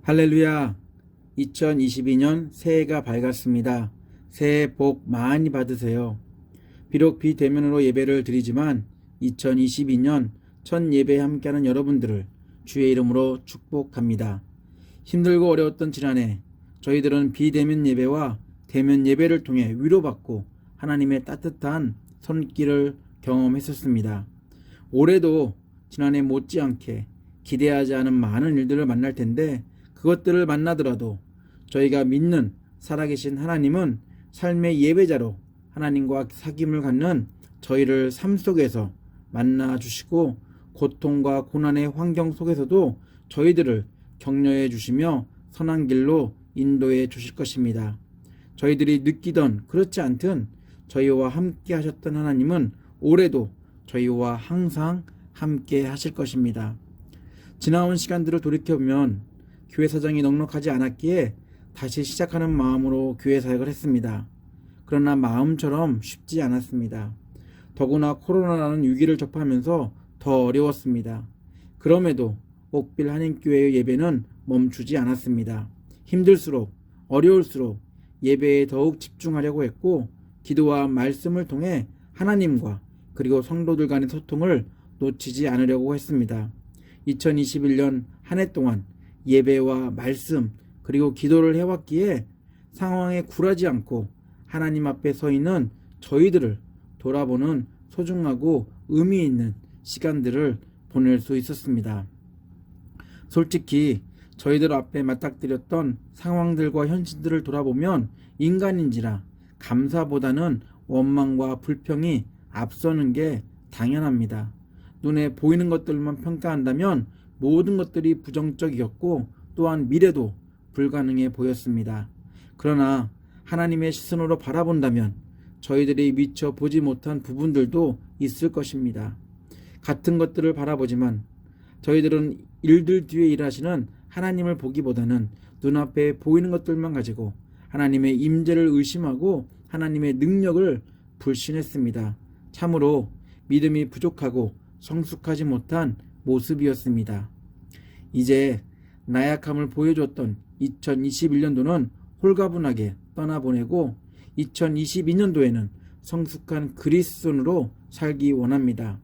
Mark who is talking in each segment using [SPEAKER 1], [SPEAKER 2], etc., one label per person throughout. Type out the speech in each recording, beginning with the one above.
[SPEAKER 1] 할렐루야. 2022년 새해가 밝았습니다. 새해 복 많이 받으세요. 비록 비대면으로 예배를 드리지만 2022년 첫 예배에 함께하는 여러분들을 주의 이름으로 축복합니다. 힘들고 어려웠던 지난해 저희들은 비대면 예배와 대면 예배를 통해 위로받고 하나님의 따뜻한 손길을 경험했었습니다. 올해도 지난해 못지않게 기대하지 않은 많은 일들을 만날 텐데 그것들을 만나더라도 저희가 믿는 살아계신 하나님은 삶의 예배자로 하나님과 사귐을 갖는 저희를 삶 속에서 만나주시고 고통과 고난의 환경 속에서도 저희들을 격려해 주시며 선한 길로 인도해 주실 것입니다. 저희들이 느끼던 그렇지 않든 저희와 함께 하셨던 하나님은 올해도 저희와 항상 함께 하실 것입니다. 지나온 시간들을 돌이켜보면 교회 사정이 넉넉하지 않았기에 다시 시작하는 마음으로 교회 사역을 했습니다. 그러나 마음처럼 쉽지 않았습니다. 더구나 코로나라는 위기를 접하면서 더 어려웠습니다. 그럼에도 옥빌 한인교회의 예배는 멈추지 않았습니다. 힘들수록 어려울수록 예배에 더욱 집중하려고 했고 기도와 말씀을 통해 하나님과 그리고 성도들 간의 소통을 놓치지 않으려고 했습니다. 2021년 한 해 동안 예배와 말씀 그리고 기도를 해왔기에 상황에 굴하지 않고 하나님 앞에 서 있는 저희들을 돌아보는 소중하고 의미 있는 시간들을 보낼 수 있었습니다. 솔직히 저희들 앞에 맞닥뜨렸던 상황들과 현실들을 돌아보면 인간인지라 감사보다는 원망과 불평이 앞서는 게 당연합니다. 눈에 보이는 것들만 평가한다면 모든 것들이 부정적이었고 또한 미래도 불가능해 보였습니다. 그러나 하나님의 시선으로 바라본다면 저희들이 미처 보지 못한 부분들도 있을 것입니다. 같은 것들을 바라보지만 저희들은 일들 뒤에 일하시는 하나님을 보기보다는 눈앞에 보이는 것들만 가지고 하나님의 임재를 의심하고 하나님의 능력을 불신했습니다. 참으로 믿음이 부족하고 성숙하지 못한 모습이었습니다. 이제 나약함을 보여줬던 2021년도는 홀가분하게 떠나보내고 2022년도에는 성숙한 그리스도인으로 살기 원합니다.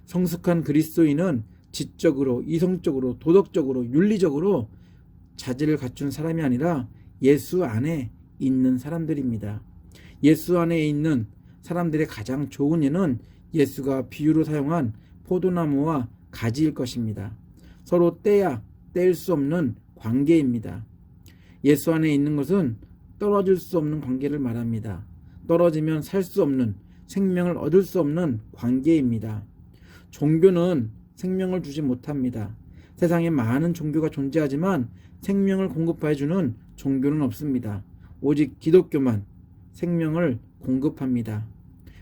[SPEAKER 1] 성숙한 그리스도인은 지적으로, 이성적으로, 도덕적으로, 윤리적으로 자질을 갖춘 사람이 아니라 예수 안에 있는 사람들입니다. 예수 안에 있는 사람들의 가장 좋은 예는 예수가 비유로 사용한 포도나무와 가지일 것입니다. 서로 떼야 뗄 수 없는 관계입니다. 예수 안에 있는 것은 떨어질 수 없는 관계를 말합니다. 떨어지면 살 수 없는, 생명을 얻을 수 없는 관계입니다. 종교는 생명을 주지 못합니다. 세상에 많은 종교가 존재하지만 생명을 공급해주는 종교는 없습니다. 오직 기독교만 생명을 공급합니다.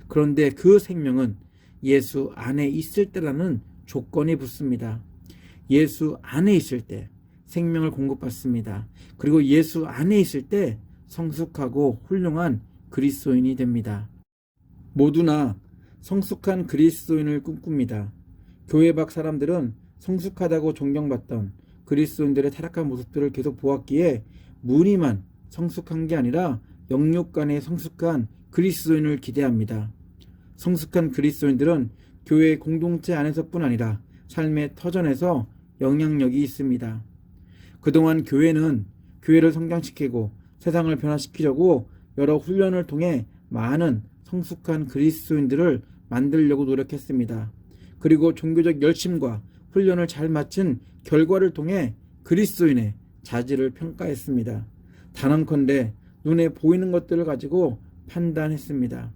[SPEAKER 1] 그런데 그 생명은 예수 안에 있을 때라는 조건이 붙습니다. 예수 안에 있을 때 생명을 공급받습니다. 그리고 예수 안에 있을 때 성숙하고 훌륭한 그리스도인이 됩니다. 모두나 성숙한 그리스도인을 꿈꿉니다. 교회 밖 사람들은 성숙하다고 존경받던 그리스도인들의 타락한 모습들을 계속 보았기에 무늬만 성숙한 게 아니라 영육간의 성숙한 그리스도인을 기대합니다. 성숙한 그리스도인들은 교회 공동체 안에서뿐 아니라 삶의 터전에서 영향력이 있습니다. 그동안 교회는 교회를 성장시키고 세상을 변화시키려고 여러 훈련을 통해 많은 성숙한 그리스도인들을 만들려고 노력했습니다. 그리고 종교적 열심과 훈련을 잘 마친 결과를 통해 그리스도인의 자질을 평가했습니다. 단언컨대 눈에 보이는 것들을 가지고 판단했습니다.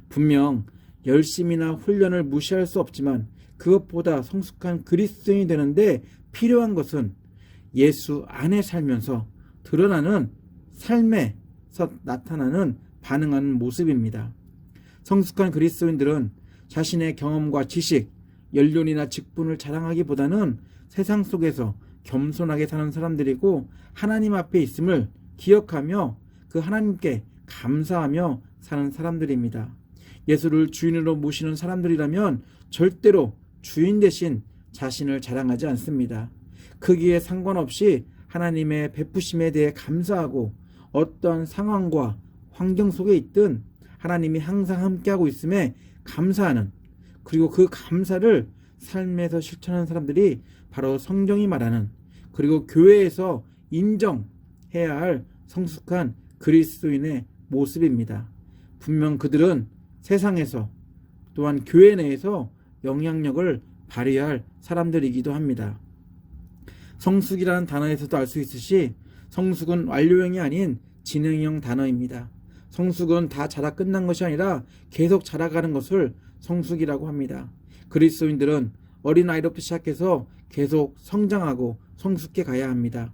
[SPEAKER 1] 분명 열심이나 훈련을 무시할 수 없지만 그것보다 성숙한 그리스도인이 되는데 필요한 것은 예수 안에 살면서 드러나는 삶에서 나타나는 반응하는 모습입니다. 성숙한 그리스도인들은 자신의 경험과 지식, 연륜이나 직분을 자랑하기보다는 세상 속에서 겸손하게 사는 사람들이고 하나님 앞에 있음을 기억하며 그 하나님께 감사하며 사는 사람들입니다. 예수를 주인으로 모시는 사람들이라면 절대로 주인 대신 자신을 자랑하지 않습니다. 크기에 상관없이 하나님의 베푸심에 대해 감사하고 어떤 상황과 환경 속에 있든 하나님이 항상 함께하고 있음에 감사하는, 그리고 그 감사를 삶에서 실천하는 사람들이 바로 성경이 말하는, 그리고 교회에서 인정해야 할 성숙한 그리스도인의 모습입니다. 분명 그들은 세상에서 또한 교회 내에서 영향력을 발휘할 사람들이기도 합니다. 성숙이라는 단어에서도 알 수 있듯이 성숙은 완료형이 아닌 진행형 단어입니다. 성숙은 다 자라 끝난 것이 아니라 계속 자라가는 것을 성숙이라고 합니다. 그리스도인들은 어린아이로부터 시작해서 계속 성장하고 성숙해 가야 합니다.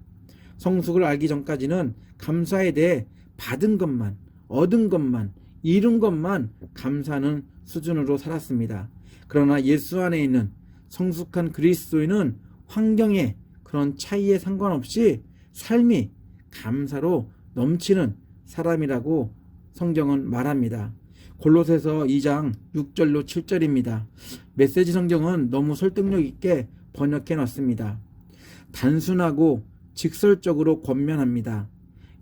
[SPEAKER 1] 성숙을 알기 전까지는 감사에 대해 받은 것만, 얻은 것만, 이룬 것만 감사하는 수준으로 살았습니다. 그러나 예수 안에 있는 성숙한 그리스도인은 환경에 그런 차이에 상관없이 삶이 감사로 넘치는 사람이라고 성경은 말합니다. 골로새서 2장 6절로 7절입니다. 메시지 성경은 너무 설득력 있게 번역해 놨습니다. 단순하고 직설적으로 권면합니다.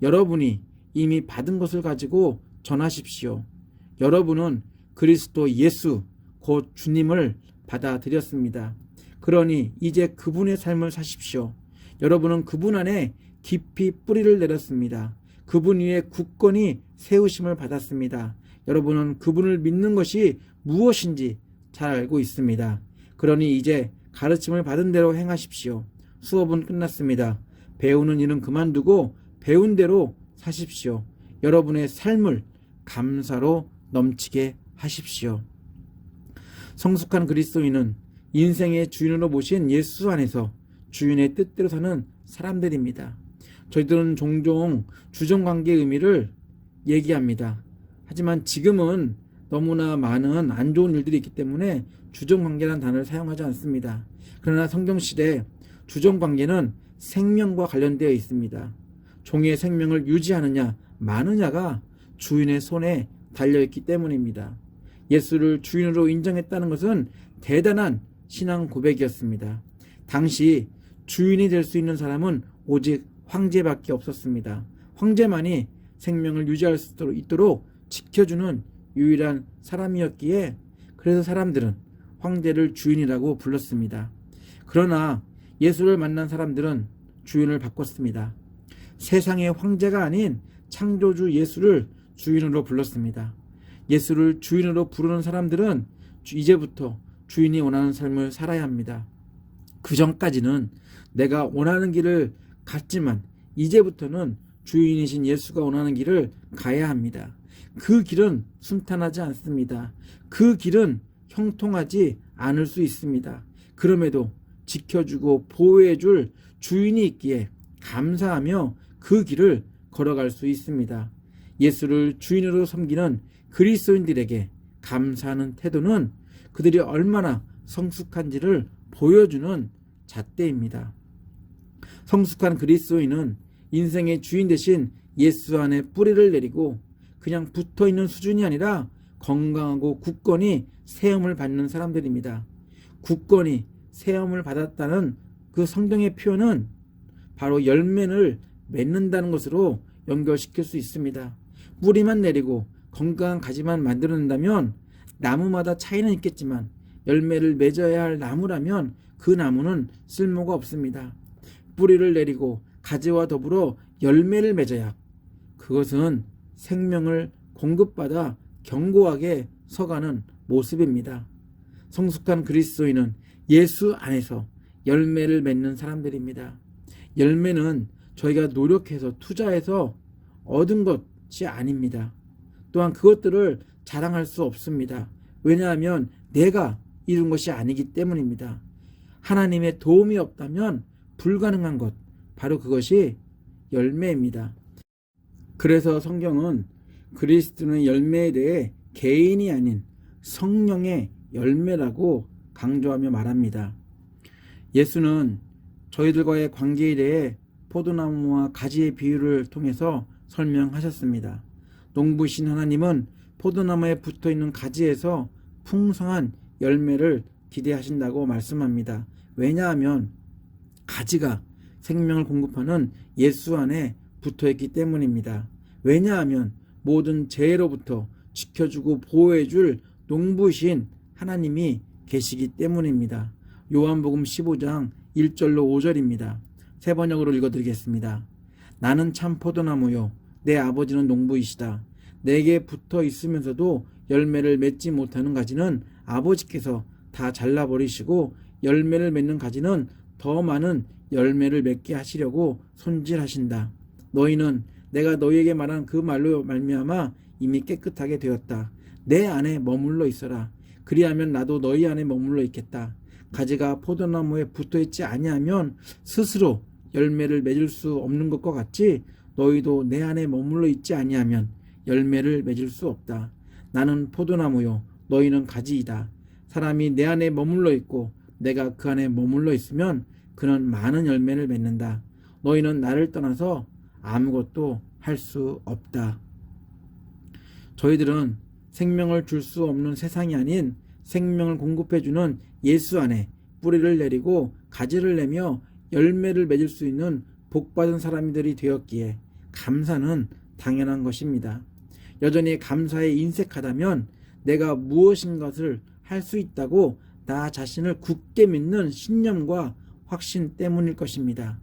[SPEAKER 1] 여러분이 이미 받은 것을 가지고 전하십시오. 여러분은 그리스도 예수 곧 주님을 받아들였습니다. 그러니 이제 그분의 삶을 사십시오. 여러분은 그분 안에 깊이 뿌리를 내렸습니다. 그분 위에 굳건히 세우심을 받았습니다. 여러분은 그분을 믿는 것이 무엇인지 잘 알고 있습니다. 그러니 이제 가르침을 받은 대로 행하십시오. 수업은 끝났습니다. 배우는 일은 그만두고 배운 대로 사십시오. 여러분의 삶을 감사로 넘치게 하십시오. 성숙한 그리스도인은 인생의 주인으로 모신 예수 안에서 주인의 뜻대로 사는 사람들입니다. 저희들은 종종 주정관계의 의미를 얘기합니다. 하지만 지금은 너무나 많은 안 좋은 일들이 있기 때문에 주정관계라는 단어를 사용하지 않습니다. 그러나 성경시대에 주정관계는 생명과 관련되어 있습니다. 종의 생명을 유지하느냐 마느냐가 주인의 손에 달려있기 때문입니다. 예수를 주인으로 인정했다는 것은 대단한 신앙 고백이었습니다. 당시 주인이 될 수 있는 사람은 오직 황제밖에 없었습니다. 황제만이 생명을 유지할 수 있도록 지켜주는 유일한 사람이었기에 그래서 사람들은 황제를 주인이라고 불렀습니다. 그러나 예수를 만난 사람들은 주인을 바꿨습니다. 세상의 황제가 아닌 창조주 예수를 주인으로 불렀습니다. 예수를 주인으로 부르는 사람들은 이제부터 주인이 원하는 삶을 살아야 합니다. 그 전까지는 내가 원하는 길을 갔지만 이제부터는 주인이신 예수가 원하는 길을 가야 합니다. 그 길은 순탄하지 않습니다. 그 길은 형통하지 않을 수 있습니다. 그럼에도 지켜주고 보호해줄 주인이 있기에 감사하며 그 길을 걸어갈 수 있습니다. 예수를 주인으로 섬기는 그리스도인들에게 감사하는 태도는 그들이 얼마나 성숙한지를 보여주는 잣대입니다. 성숙한 그리스도인은 인생의 주인 대신 예수 안에 뿌리를 내리고 그냥 붙어있는 수준이 아니라 건강하고 굳건히 세움을 받는 사람들입니다. 굳건히 세움을 받았다는 그 성경의 표현은 바로 열매를 맺는다는 것으로 연결시킬 수 있습니다. 뿌리만 내리고 건강한 가지만 만들어낸다면 나무마다 차이는 있겠지만 열매를 맺어야 할 나무라면 그 나무는 쓸모가 없습니다. 뿌리를 내리고 가지와 더불어 열매를 맺어야 그것은 생명을 공급받아 견고하게 서가는 모습입니다. 성숙한 그리스도인은 예수 안에서 열매를 맺는 사람들입니다. 열매는 저희가 노력해서 투자해서 얻은 것이 아닙니다. 또한 그것들을 자랑할 수 없습니다. 왜냐하면 내가 이룬 것이 아니기 때문입니다. 하나님의 도움이 없다면 불가능한 것, 바로 그것이 열매입니다. 그래서 성경은 그리스도의 열매에 대해 개인이 아닌 성령의 열매라고 강조하며 말합니다. 예수는 저희들과의 관계에 대해 포도나무와 가지의 비유를 통해서 설명하셨습니다. 농부신 하나님은 포도나무에 붙어있는 가지에서 풍성한 열매를 기대하신다고 말씀합니다. 왜냐하면 가지가 생명을 공급하는 예수 안에 붙어있기 때문입니다. 왜냐하면 모든 재해로부터 지켜주고 보호해줄 농부이신 하나님이 계시기 때문입니다. 요한복음 15장 1절로 5절입니다. 세 번역으로 읽어드리겠습니다. 나는 참 포도나무요 내 아버지는 농부이시다. 내게 붙어 있으면서도 열매를 맺지 못하는 가지는 아버지께서 다 잘라버리시고 열매를 맺는 가지는 더 많은 열매를 맺게 하시려고 손질하신다. 너희는 내가 너희에게 말한 그 말로 말미암아 이미 깨끗하게 되었다. 내 안에 머물러 있어라. 그리하면 나도 너희 안에 머물러 있겠다. 가지가 포도나무에 붙어있지 아니하면 스스로 열매를 맺을 수 없는 것과 같이 너희도 내 안에 머물러 있지 아니하면 열매를 맺을 수 없다. 나는 포도나무요 너희는 가지이다. 사람이 내 안에 머물러 있고 내가 그 안에 머물러 있으면 그는 많은 열매를 맺는다. 너희는 나를 떠나서 아무것도 할 수 없다. 저희들은 생명을 줄 수 없는 세상이 아닌 생명을 공급해주는 예수 안에 뿌리를 내리고 가지를 내며 열매를 맺을 수 있는 복받은 사람들이 되었기에 감사는 당연한 것입니다. 여전히 감사에 인색하다면 내가 무엇인 것을 할 수 있다고 나 자신을 굳게 믿는 신념과 확신 때문일 것입니다.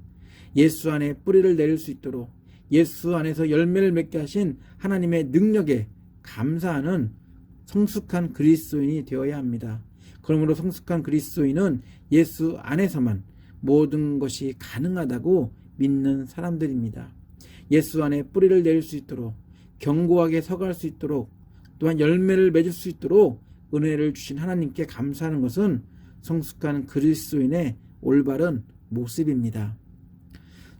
[SPEAKER 1] 예수 안에 뿌리를 내릴 수 있도록 예수 안에서 열매를 맺게 하신 하나님의 능력에 감사하는 성숙한 그리스도인이 되어야 합니다. 그러므로 성숙한 그리스도인은 예수 안에서만 모든 것이 가능하다고 믿는 사람들입니다. 예수 안에 뿌리를 내릴 수 있도록 견고하게 서갈 수 있도록 또한 열매를 맺을 수 있도록 은혜를 주신 하나님께 감사하는 것은 성숙한 그리스도인의 올바른 모습입니다.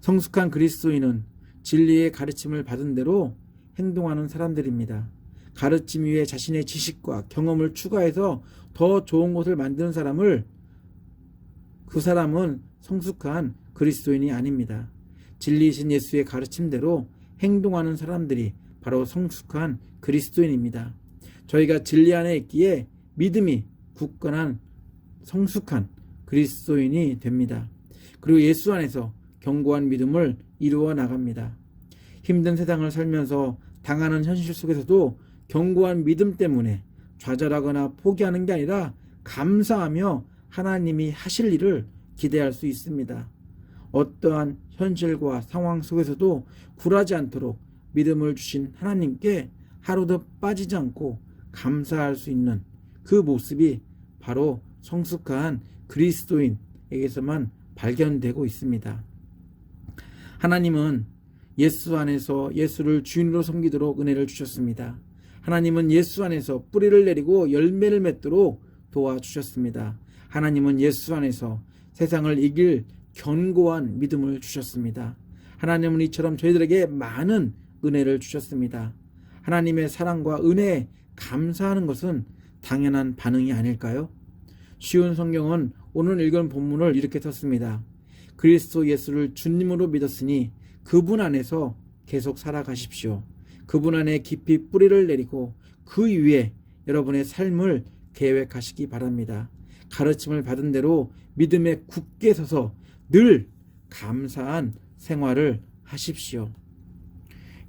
[SPEAKER 1] 성숙한 그리스도인은 진리의 가르침을 받은 대로 행동하는 사람들입니다. 가르침 위에 자신의 지식과 경험을 추가해서 더 좋은 것을 만드는 그 사람은 성숙한 그리스도인이 아닙니다. 진리이신 예수의 가르침대로 행동하는 사람들이 바로 성숙한 그리스도인입니다. 저희가 진리 안에 있기에 믿음이 굳건한 성숙한 그리스도인이 됩니다. 그리고 예수 안에서 견고한 믿음을 이루어 나갑니다. 힘든 세상을 살면서 당하는 현실 속에서도 견고한 믿음 때문에 좌절하거나 포기하는 게 아니라 감사하며 하나님이 하실 일을 기대할 수 있습니다. 어떠한 현실과 상황 속에서도 굴하지 않도록 믿음을 주신 하나님께 하루도 빠지지 않고 감사할 수 있는 그 모습이 바로 성숙한 그리스도인에게서만 발견되고 있습니다. 하나님은 예수 안에서 예수를 주인으로 섬기도록 은혜를 주셨습니다. 하나님은 예수 안에서 뿌리를 내리고 열매를 맺도록 도와주셨습니다. 하나님은 예수 안에서 세상을 이길 견고한 믿음을 주셨습니다. 하나님은 이처럼 저희들에게 많은 은혜를 주셨습니다. 하나님의 사랑과 은혜에 감사하는 것은 당연한 반응이 아닐까요? 쉬운 성경은 오늘 읽은 본문을 이렇게 썼습니다. 그리스도 예수를 주님으로 믿었으니 그분 안에서 계속 살아가십시오. 그분 안에 깊이 뿌리를 내리고 그 위에 여러분의 삶을 계획하시기 바랍니다. 가르침을 받은 대로 믿음에 굳게 서서 늘 감사한 생활을 하십시오.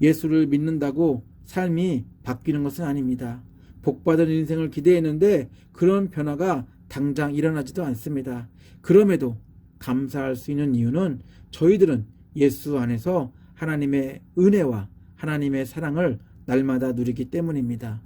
[SPEAKER 1] 예수를 믿는다고 삶이 바뀌는 것은 아닙니다. 복받은 인생을 기대했는데 그런 변화가 당장 일어나지도 않습니다. 그럼에도 감사할 수 있는 이유는 저희들은 예수 안에서 하나님의 은혜와 하나님의 사랑을 날마다 누리기 때문입니다.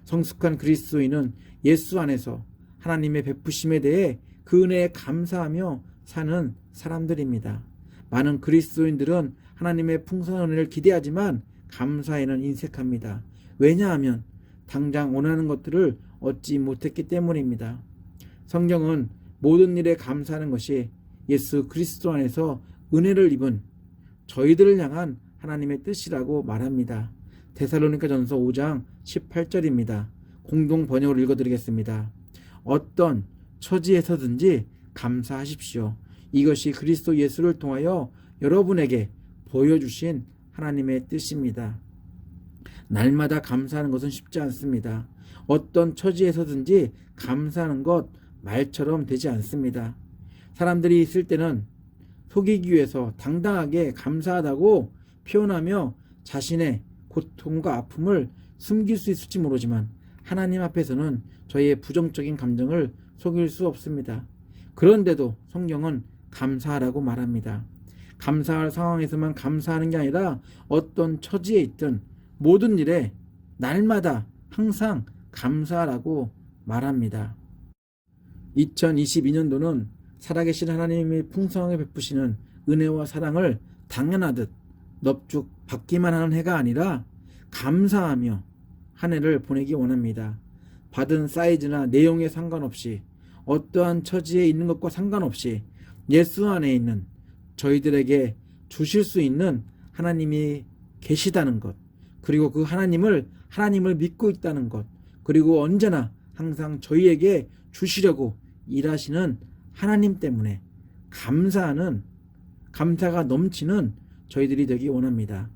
[SPEAKER 1] 성숙한 그리스도인은 예수 안에서 하나님의 베푸심에 대해 그 은혜에 감사하며 사는 사람들입니다. 많은 그리스도인들은 하나님의 풍성한 은혜를 기대하지만 감사에는 인색합니다. 왜냐하면 당장 원하는 것들을 얻지 못했기 때문입니다. 성경은 모든 일에 감사하는 것이 예수 그리스도 안에서 은혜를 입은 저희들을 향한 하나님의 뜻이라고 말합니다. 데살로니가전서 5장 18절입니다. 공동 번역으로 읽어드리겠습니다. 어떤 처지에서든지 감사하십시오. 이것이 그리스도 예수를 통하여 여러분에게 보여주신 하나님의 뜻입니다. 날마다 감사하는 것은 쉽지 않습니다. 어떤 처지에서든지 감사하는 것 말처럼 되지 않습니다. 사람들이 있을 때는 속이기 위해서 당당하게 감사하다고 표현하며 자신의 고통과 아픔을 숨길 수 있을지 모르지만 하나님 앞에서는 저희의 부정적인 감정을 속일 수 없습니다. 그런데도 성경은 감사하라고 말합니다. 감사할 상황에서만 감사하는 게 아니라 어떤 처지에 있든 모든 일에 날마다 항상 감사하라고 말합니다. 2022년도는 살아계신 하나님의 풍성하게 베푸시는 은혜와 사랑을 당연하듯 넙죽 받기만 하는 해가 아니라 감사하며 한 해를 보내기 원합니다. 받은 사이즈나 내용에 상관없이 어떠한 처지에 있는 것과 상관없이 예수 안에 있는 저희들에게 주실 수 있는 하나님이 계시다는 것, 그리고 그 하나님을 믿고 있다는 것, 그리고 언제나 항상 저희에게 주시려고 일하시는 하나님 때문에 감사가 넘치는 저희들이 되기 원합니다.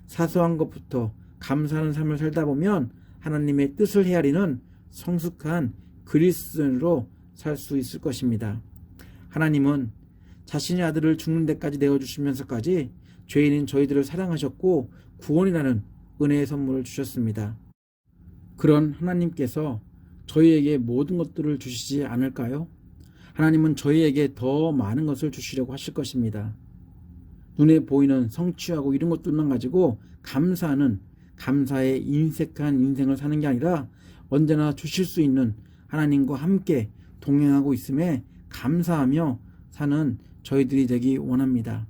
[SPEAKER 1] 사소한 것부터 감사하는 삶을 살다 보면 하나님의 뜻을 헤아리는 성숙한 그리스도인으로 살 수 있을 것입니다. 하나님은 자신의 아들을 죽는 데까지 내어주시면서까지 죄인인 저희들을 사랑하셨고 구원이라는 은혜의 선물을 주셨습니다. 그런 하나님께서 저희에게 모든 것들을 주시지 않을까요? 하나님은 저희에게 더 많은 것을 주시려고 하실 것입니다. 눈에 보이는 성취하고 이런 것들만 가지고 감사의 인색한 인생을 사는 게 아니라 언제나 주실 수 있는 하나님과 함께 동행하고 있음에 감사하며 사는 저희들이 되기 원합니다.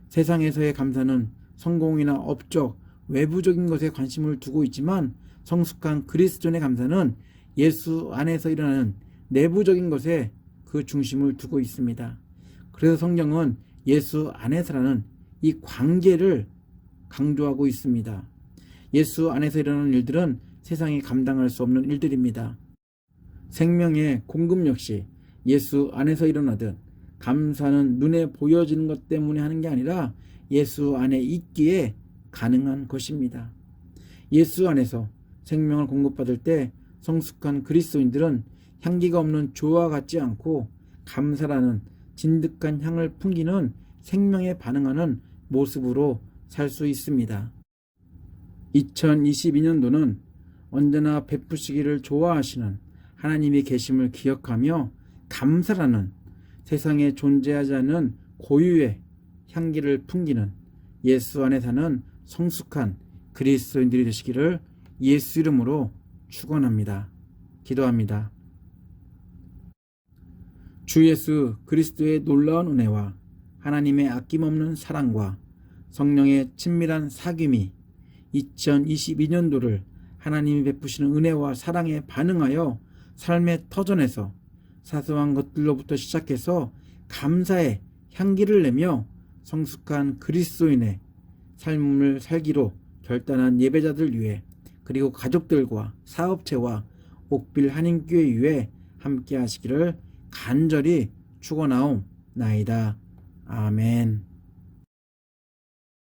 [SPEAKER 1] 세상에서의 감사는 성공이나 업적, 외부적인 것에 관심을 두고 있지만 성숙한 그리스도인의 감사는 예수 안에서 일어나는 내부적인 것에 그 중심을 두고 있습니다. 그래서 성경은 예수 안에서라는 이 관계를 강조하고 있습니다. 예수 안에서 일어나는 일들은 세상이 감당할 수 없는 일들입니다. 생명의 공급 역시 예수 안에서 일어나듯 감사는 눈에 보여지는 것 때문에 하는 게 아니라 예수 안에 있기에 가능한 것입니다. 예수 안에서 생명을 공급받을 때 성숙한 그리스도인들은 향기가 없는 조와 같지 않고 감사라는 진득한 향을 풍기는 생명에 반응하는 모습으로 살 수 있습니다. 2022년도는 언제나 베푸시기를 좋아하시는 하나님의 계심을 기억하며 감사라는 세상에 존재하지 않는 고유의 향기를 풍기는 예수 안에 사는 성숙한 그리스도인들이 되시기를 예수 이름으로 축원합니다. 기도합니다. 주 예수 그리스도의 놀라운 은혜와 하나님의 아낌없는 사랑과 성령의 친밀한 사귐이 2022년도를 하나님이 베푸시는 은혜와 사랑에 반응하여 삶의 터전에서 사소한 것들로부터 시작해서 감사의 향기를 내며 성숙한 그리스도인의 삶을 살기로 결단한 예배자들 위해, 그리고 가족들과 사업체와 옥빌 한인교회 위해 함께 하시기를 간절히 축원하옵나이다. 아멘.